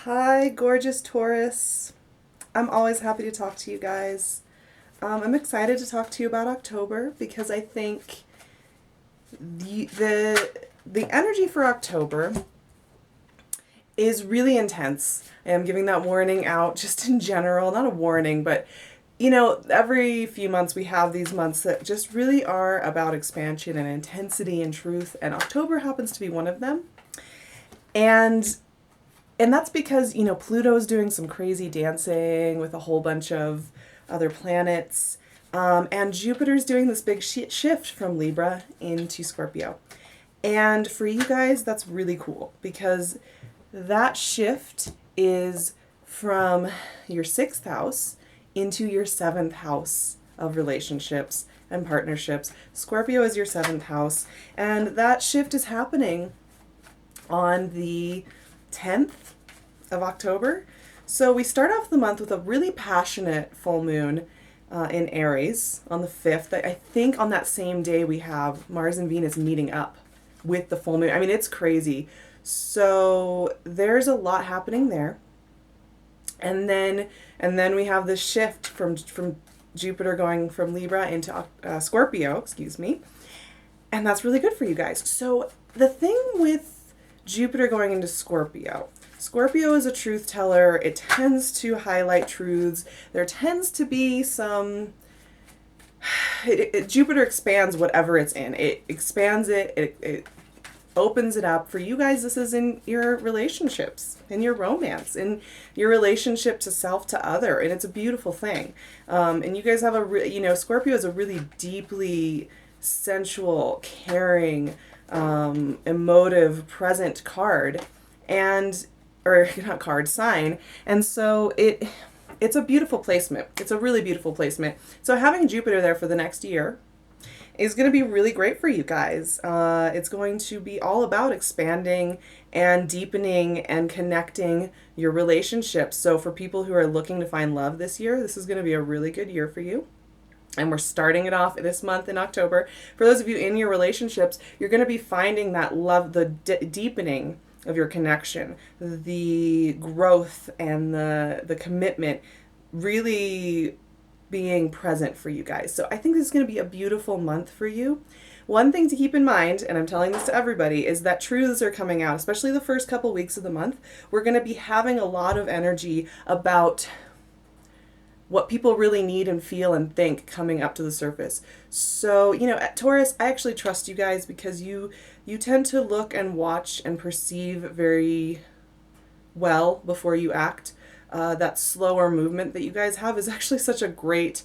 Hi, gorgeous Taurus. I'm always happy to talk to you guys. I'm excited to talk to you about October because I think the energy for October is really intense. I am giving that warning out just in general, not a warning, but every few months we have these months that just really are about expansion and intensity and truth, and October happens to be one of them. And and that's because, Pluto's doing some crazy dancing with a whole bunch of other planets. And Jupiter's doing this big shift from Libra into Scorpio. And for you guys, that's really cool because that shift is from your sixth house into your seventh house of relationships and partnerships. Scorpio is your seventh house. And that shift is happening on the 10th of October. So we start off the month with a really passionate full moon in Aries on the 5th. I think on that same day we have Mars and Venus meeting up with the full moon. I mean, it's crazy. So there's a lot happening there. And then we have this shift from Jupiter going from Libra into Scorpio, excuse me. And that's really good for you guys. So the thing with Jupiter going into Scorpio is a truth teller. It tends to highlight truths. There tends to be some... Jupiter expands whatever it's in. It expands it. It opens it up. For you guys, this is in your relationships, in your romance, in your relationship to self, to other. And it's a beautiful thing. And you guys have Scorpio is a really deeply sensual, caring, emotive, present card. Or not card, sign. And so it's a beautiful placement. It's a really beautiful placement. So having Jupiter there for the next year is going to be really great for you guys. It's going to be all about expanding and deepening and connecting your relationships. So for people who are looking to find love this year, this is going to be a really good year for you. And we're starting it off this month in October. For those of you in your relationships, you're going to be finding that love, the deepening of your connection, the growth and the commitment really being present for you guys. So I think this is going to be a beautiful month for you. One thing to keep in mind, and I'm telling this to everybody, is that truths are coming out, especially the first couple weeks of the month. We're going to be having a lot of energy about what people really need and feel and think coming up to the surface. So, at Taurus, I actually trust you guys because you tend to look and watch and perceive very well before you act. That slower movement that you guys have is actually such a great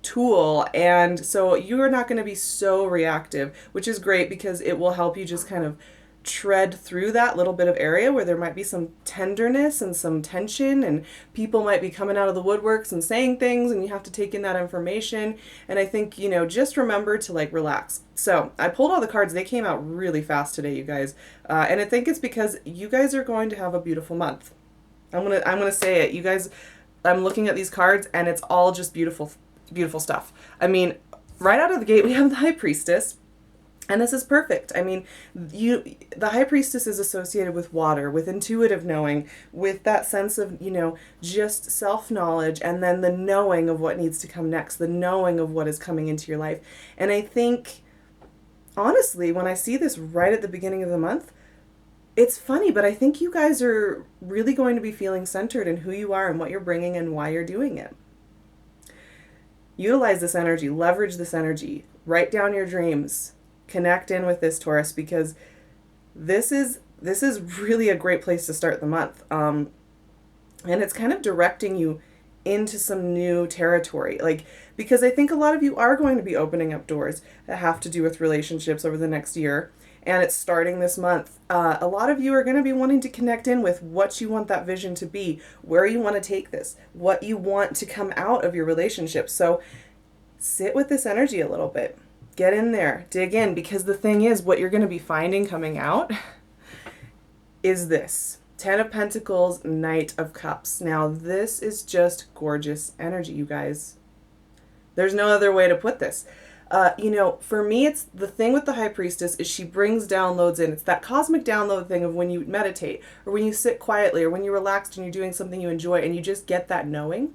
tool. And so you're not going to be so reactive, which is great because it will help you just kind of tread through that little bit of area where there might be some tenderness and some tension, and people might be coming out of the woodworks and saying things, and you have to take in that information. And I think, just remember to relax. So I pulled all the cards. They came out really fast today, you guys. And I think it's because you guys are going to have a beautiful month. I'm gonna say it. You guys, I'm looking at these cards and it's all just beautiful, beautiful stuff. I mean, right out of the gate, we have the High Priestess. And this is perfect. I mean, the High Priestess is associated with water, with intuitive knowing, with that sense of, just self-knowledge, and then the knowing of what needs to come next, the knowing of what is coming into your life. And I think, honestly, when I see this right at the beginning of the month, it's funny, but I think you guys are really going to be feeling centered in who you are and what you're bringing and why you're doing it. Utilize this energy, leverage this energy, write down your dreams. Connect in with this, Taurus, because this is really a great place to start the month. And it's kind of directing you into some new territory. Because I think a lot of you are going to be opening up doors that have to do with relationships over the next year. And it's starting this month. A lot of you are going to be wanting to connect in with what you want that vision to be, where you want to take this, what you want to come out of your relationship. So sit with this energy a little bit. Get in there, dig in, because the thing is, what you're going to be finding coming out is this. 10 of Pentacles, Knight of Cups. Now, this is just gorgeous energy, you guys. There's no other way to put this. For me, it's the thing with the High Priestess is she brings downloads in. It's that cosmic download thing of when you meditate or when you sit quietly or when you're relaxed and you're doing something you enjoy and you just get that knowing.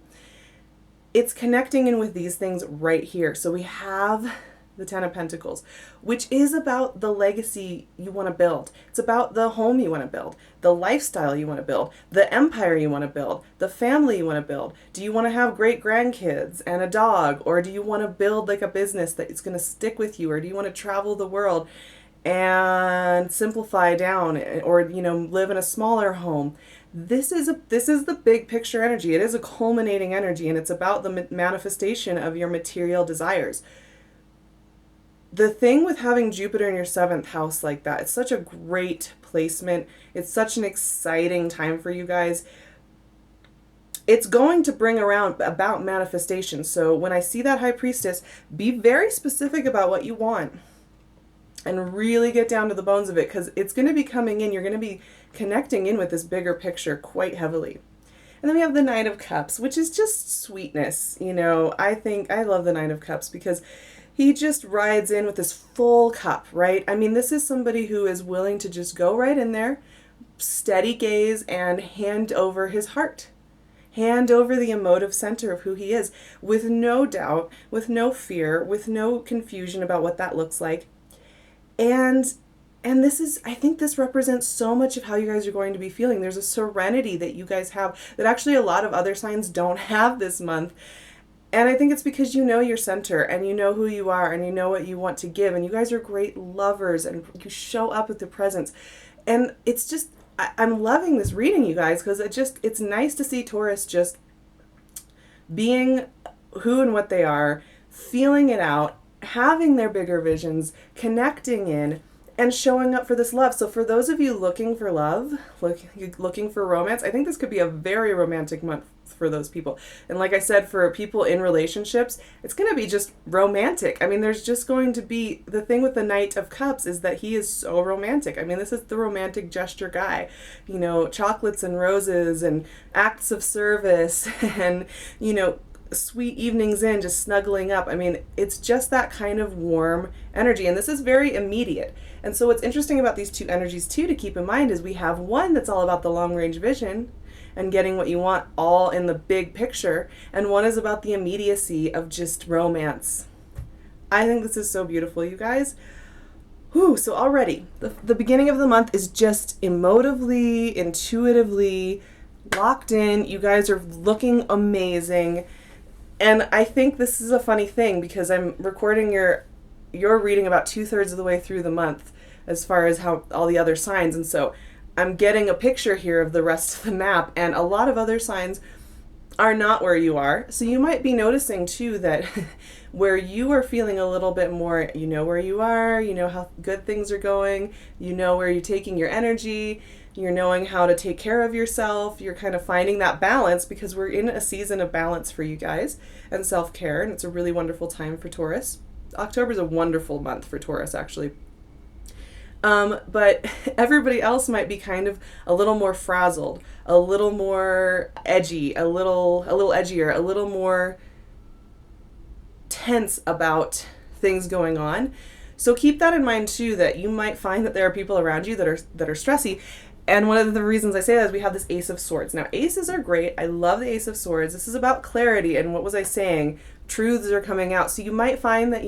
It's connecting in with these things right here. So we have the Ten of Pentacles, which is about the legacy you want to build. It's about the home you want to build, the lifestyle you want to build, the empire you want to build, the family you want to build. Do you want to have great grandkids and a dog, or do you want to build like a business that is going to stick with you, or do you want to travel the world and simplify down, or live in a smaller home? This is the big picture energy. It is a culminating energy, and it's about the manifestation of your material desires. The thing with having Jupiter in your 7th house like that, it's such a great placement. It's such an exciting time for you guys. It's going to bring around about manifestation. So when I see that High Priestess, be very specific about what you want and really get down to the bones of it, because it's going to be coming in. You're going to be connecting in with this bigger picture quite heavily. And then we have the Knight of Cups, which is just sweetness. I love the Knight of Cups because he just rides in with this full cup, right? I mean, this is somebody who is willing to just go right in there, steady gaze, and hand over his heart. Hand over the emotive center of who he is, with no doubt, with no fear, with no confusion about what that looks like. And I think this represents so much of how you guys are going to be feeling. There's a serenity that you guys have that actually a lot of other signs don't have this month. And I think it's because you know your center and you know who you are and you know what you want to give. And you guys are great lovers and you show up with the presence. And it's just, I'm loving this reading, you guys, because it's nice to see Taurus just being who and what they are, feeling it out, having their bigger visions, connecting in, and showing up for this love. So for those of you looking for love, looking for romance, I think this could be a very romantic month for those people. And like I said, for people in relationships, it's going to be just romantic. I mean, there's just going to be, the thing with the Knight of Cups is that he is so romantic. I mean, this is the romantic gesture guy, chocolates and roses and acts of service and, sweet evenings in, just snuggling up. I mean, it's just that kind of warm energy. And this is very immediate. And so what's interesting about these two energies too to keep in mind is we have one that's all about the long range vision and getting what you want all in the big picture. And one is about the immediacy of just romance. I think this is so beautiful, you guys. Whew, so already the beginning of the month is just emotively, intuitively locked in. You guys are looking amazing. And I think this is a funny thing because I'm recording your reading about 2/3 of the way through the month as far as how all the other signs. And so I'm getting a picture here of the rest of the map, and a lot of other signs are not where you are. So you might be noticing too that where you are feeling a little bit more, you know where you are, you know how good things are going, you know where you're taking your energy, you're knowing how to take care of yourself, you're kind of finding that balance because we're in a season of balance for you guys and self-care, and it's a really wonderful time for Taurus. October is a wonderful month for Taurus, actually. But everybody else might be kind of a little more frazzled, a little more edgy, a little edgier, a little more tense about things going on. So keep that in mind too, that you might find that there are people around you that are stressy. And one of the reasons I say that is we have this Ace of Swords. Now, aces are great. I love the Ace of Swords. This is about clarity. And what was I saying? Truths are coming out. So you might find that,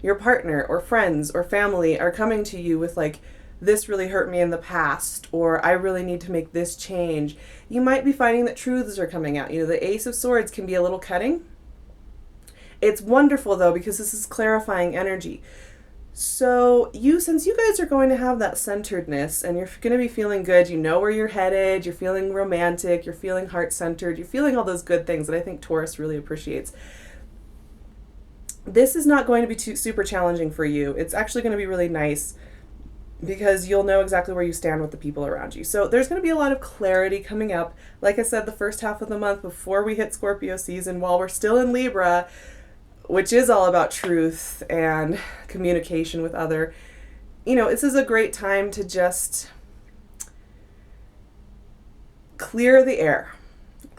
your partner or friends or family are coming to you with like, this really hurt me in the past, or I really need to make this change. You might be finding that truths are coming out. The Ace of Swords can be a little cutting. It's wonderful though, because this is clarifying energy. So since you guys are going to have that centeredness and you're going to be feeling good, you know where you're headed, you're feeling romantic, you're feeling heart-centered, you're feeling all those good things that I think Taurus really appreciates. This is not going to be too super challenging for you. It's actually going to be really nice because you'll know exactly where you stand with the people around you. So there's going to be a lot of clarity coming up. Like I said, the first half of the month before we hit Scorpio season, while we're still in Libra, which is all about truth and communication with other, this is a great time to just clear the air.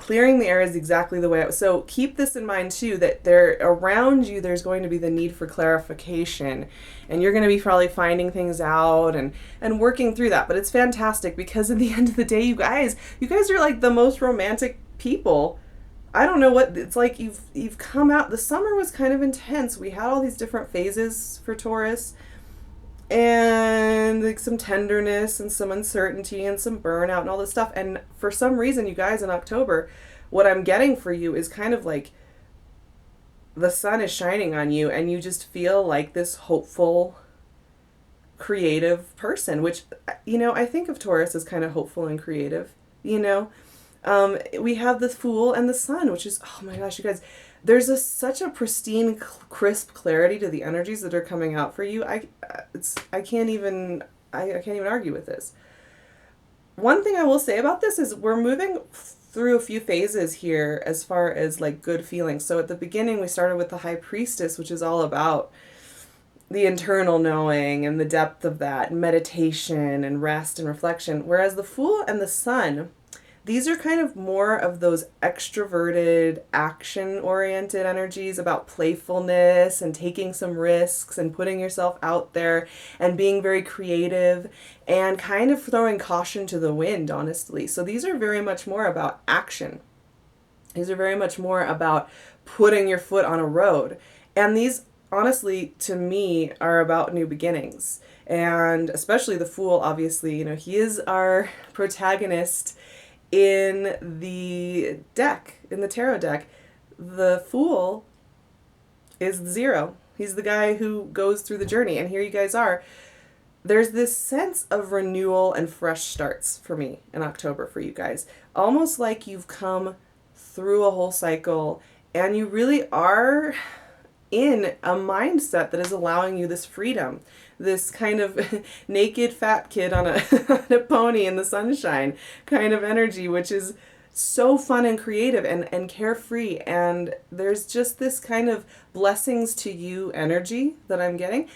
Clearing the air is exactly the way it was. So keep this in mind too, that there around you, there's going to be the need for clarification, and you're going to be probably finding things out and working through that. But it's fantastic because at the end of the day, you guys are like the most romantic people. I don't know what it's like. You've come out. The summer was kind of intense. We had all these different phases for Taurus, and like some tenderness and some uncertainty and some burnout and all this stuff. And for some reason, you guys, in October, what I'm getting for you is kind of like the sun is shining on you and you just feel like this hopeful, creative person, which, I think of Taurus as kind of hopeful and creative, we have the Fool and the Sun, which is, oh my gosh, you guys, there's such a pristine, crisp clarity to the energies that are coming out for you. I can't even argue with this. One thing I will say about this is we're moving through a few phases here as far as like good feelings. So at the beginning, we started with the High Priestess, which is all about the internal knowing and the depth of that, and meditation and rest and reflection. Whereas the Fool and the Sun, these are kind of more of those extroverted, action-oriented energies about playfulness and taking some risks and putting yourself out there and being very creative and kind of throwing caution to the wind, honestly. So these are very much more about action. These are very much more about putting your foot on a road. And these, honestly, to me, are about new beginnings. And especially the Fool, obviously, he is our protagonist in the deck, in the tarot deck. The Fool is 0. He's the guy who goes through the journey. And here you guys are. There's this sense of renewal and fresh starts for me in October for you guys. Almost like you've come through a whole cycle and you really are in a mindset that is allowing you this freedom, this kind of naked fat kid on a, on a pony in the sunshine kind of energy, which is so fun and creative and carefree. And there's just this kind of blessings to you energy that I'm getting.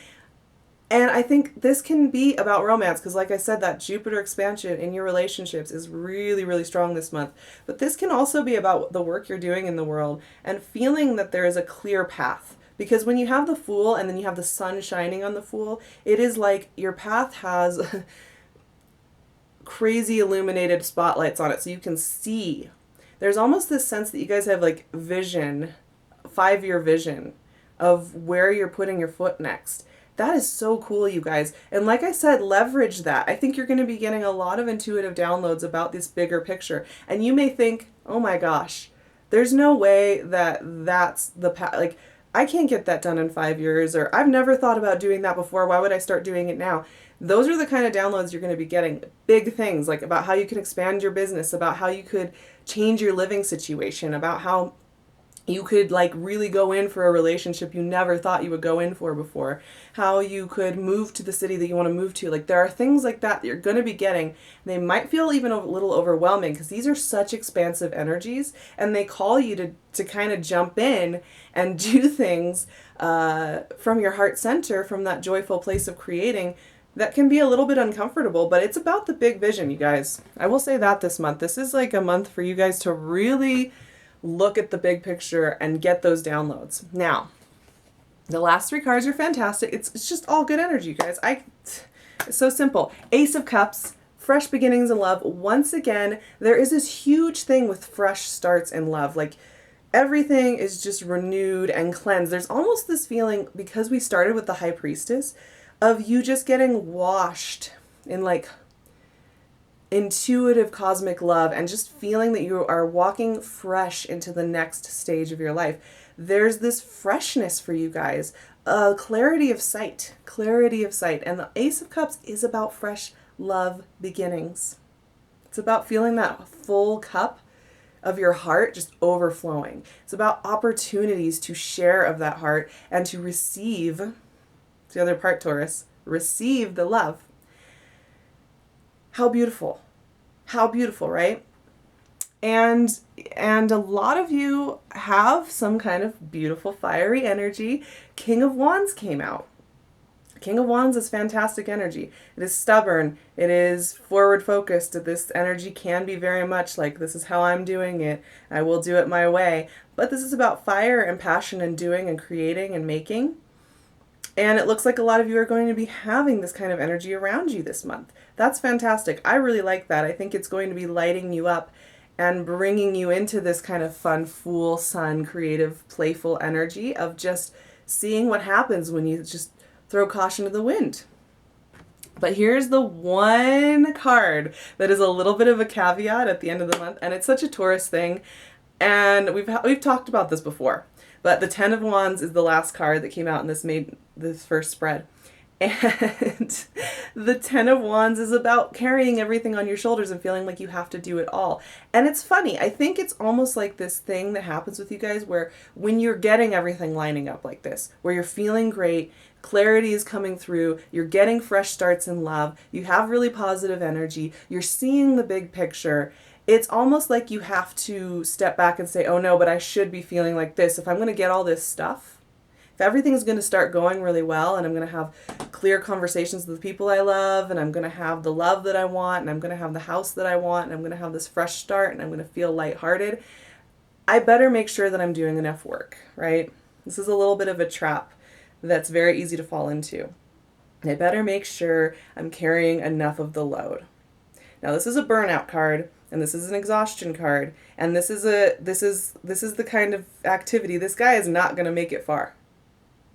And I think this can be about romance because, like I said, that Jupiter expansion in your relationships is really, really strong this month. But this can also be about the work you're doing in the world and feeling that there is a clear path. Because when you have the Fool and then you have the sun shining on the Fool, it is like your path has crazy illuminated spotlights on it so you can see. There's almost this sense that you guys have like vision, 5-year vision of where you're putting your foot next. That is so cool, you guys. And like I said, leverage that. I think you're going to be getting a lot of intuitive downloads about this bigger picture. And you may think, oh my gosh, there's no way that that's the path. Like, I can't get that done in 5 years, or I've never thought about doing that before. Why would I start doing it now? Those are the kind of downloads you're going to be getting. Big things like about how you can expand your business, about how you could change your living situation, about how you could like really go in for a relationship you never thought you would go in for before, how you could move to the city that you want to move to. Like there are things like that you're going to be getting. They might feel even a little overwhelming because these are such expansive energies and they call you to kind of jump in and do things from your heart center, from that joyful place of creating that can be a little bit uncomfortable, but it's about the big vision, you guys. I will say that this month, this is like a month for you guys to really look at the big picture and get those downloads. Now, the last 3 cards are fantastic. It's just all good energy, you guys. It's so simple. Ace of Cups, fresh beginnings in love. Once again, there is this huge thing with fresh starts in love. Like everything is just renewed and cleansed. There's almost this feeling, because we started with the High Priestess, of you just getting washed in like intuitive cosmic love and just feeling that you are walking fresh into the next stage of your life. There's this freshness for you guys, clarity of sight. And the Ace of Cups is about fresh love beginnings. It's about feeling that full cup of your heart just overflowing. It's about opportunities to share of that heart and to receive, it's the other part, Taurus, receive the love. How beautiful, right? And a lot of you have some kind of beautiful fiery energy. King of Wands came out. King of Wands is fantastic energy. It is stubborn. It is forward focused. This energy can be very much like, this is how I'm doing it. I will do it my way. But this is about fire and passion and doing and creating and making. And it looks like a lot of you are going to be having this kind of energy around you this month. That's fantastic. I really like that. I think it's going to be lighting you up and bringing you into this kind of fun, fool, sun, creative, playful energy of just seeing what happens when you just throw caution to the wind. But here's the one card that is a little bit of a caveat at the end of the month, and it's such a Taurus thing, and we've talked about this before. But the Ten of Wands is the last card that came out in this first spread. And the Ten of Wands is about carrying everything on your shoulders and feeling like you have to do it all. And it's funny. I think it's almost like this thing that happens with you guys where when you're getting everything lining up like this, where you're feeling great, clarity is coming through, you're getting fresh starts in love, you have really positive energy, you're seeing the big picture. It's almost like you have to step back and say, oh no, but I should be feeling like this. If I'm going to get all this stuff, if everything's going to start going really well and I'm going to have clear conversations with the people I love and I'm going to have the love that I want and I'm going to have the house that I want and I'm going to have this fresh start and I'm going to feel lighthearted, I better make sure that I'm doing enough work, right? This is a little bit of a trap that's very easy to fall into. I better make sure I'm carrying enough of the load. Now this is a burnout card. And this is an exhaustion card, and this is the kind of activity, this guy is not going to make it far.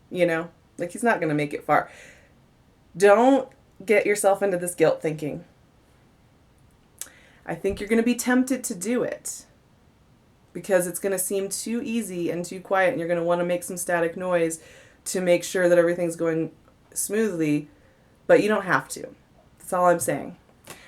You know, like he's not going to make it far. Don't get yourself into this guilt thinking. I think you're going to be tempted to do it because it's going to seem too easy and too quiet, and you're going to want to make some static noise to make sure that everything's going smoothly, but you don't have to. That's all I'm saying.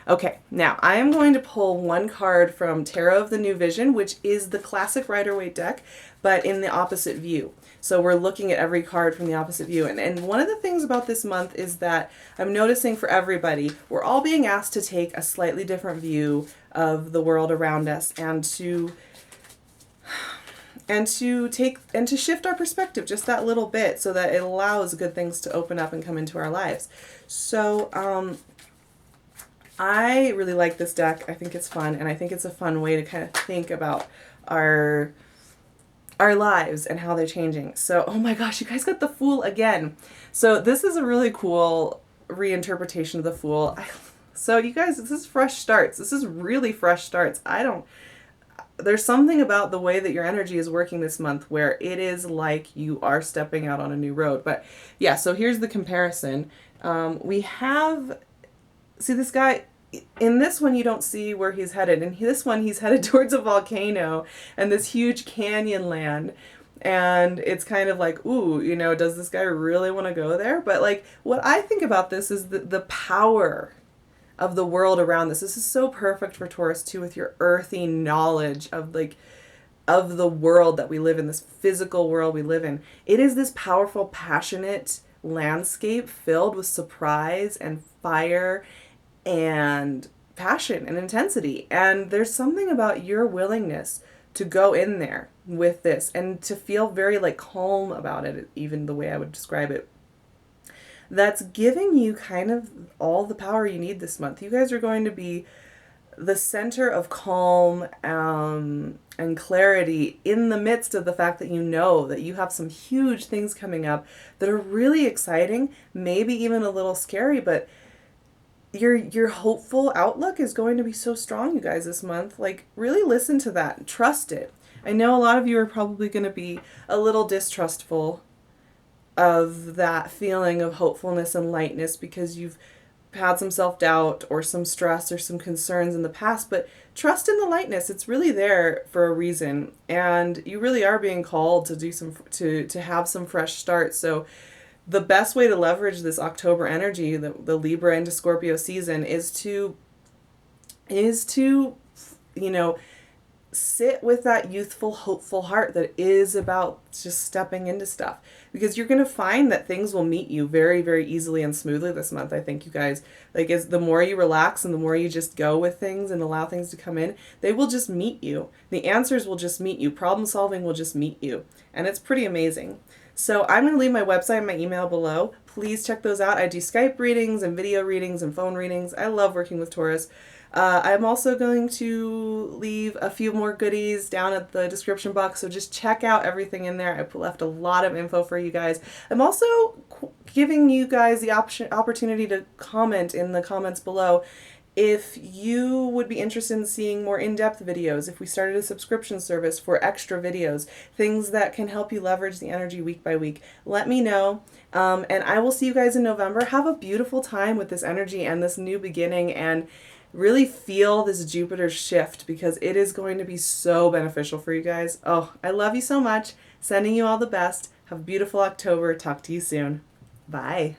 Okay, now I am going to pull one card from Tarot of the New Vision, which is the classic Rider-Waite deck, but in the opposite view. So we're looking at every card from the opposite view. And one of the things about this month is that I'm noticing for everybody, we're all being asked to take a slightly different view of the world around us and to shift our perspective just that little bit so that it allows good things to open up and come into our lives. So, I really like this deck. I think it's fun, and I think it's a fun way to kind of think about our lives and how they're changing. So, oh my gosh, you guys got the Fool again. So this is a really cool reinterpretation of the Fool. So you guys, this is fresh starts. This is really fresh starts. There's something about the way that your energy is working this month where it is like you are stepping out on a new road. But yeah, so here's the comparison. See this guy, in this one you don't see where he's headed. In this one he's headed towards a volcano and this huge canyon land. And it's kind of like, ooh, you know, does this guy really want to go there? But like, what I think about this is the power of the world around this. This is so perfect for Taurus too, with your earthy knowledge of the world that we live in, this physical world we live in. It is this powerful, passionate landscape filled with surprise and fire and passion and intensity. And there's something about your willingness to go in there with this and to feel very like calm about it, even the way I would describe it, that's giving you kind of all the power you need this month. You guys are going to be the center of calm and clarity in the midst of the fact that you know that you have some huge things coming up that are really exciting, maybe even a little scary, but your hopeful outlook is going to be so strong, you guys, this month. Like, really listen to that and trust it. I know a lot of you are probably going to be a little distrustful of that feeling of hopefulness and lightness because you've had some self-doubt or some stress or some concerns in the past, but trust in the lightness. It's really there for a reason, and you really are being called to do to have some fresh start. So the best way to leverage this October energy, the Libra into Scorpio season, is to, you know, sit with that youthful, hopeful heart that is about just stepping into stuff. Because you're going to find that things will meet you very, very easily and smoothly this month. I think, you guys, like, as the more you relax and the more you just go with things and allow things to come in, they will just meet you. The answers will just meet you. Problem solving will just meet you. And it's pretty amazing. So I'm going to leave my website and my email below. Please check those out. I do Skype readings and video readings and phone readings. I love working with Taurus. I'm also going to leave a few more goodies down at the description box, so just check out everything in there. I left a lot of info for you guys. I'm also giving you guys the opportunity to comment in the comments below if you would be interested in seeing more in-depth videos, if we started a subscription service for extra videos, things that can help you leverage the energy week by week. Let me know, and I will see you guys in November. Have a beautiful time with this energy and this new beginning, and really feel this Jupiter shift because it is going to be so beneficial for you guys. Oh, I love you so much. Sending you all the best. Have a beautiful October. Talk to you soon. Bye.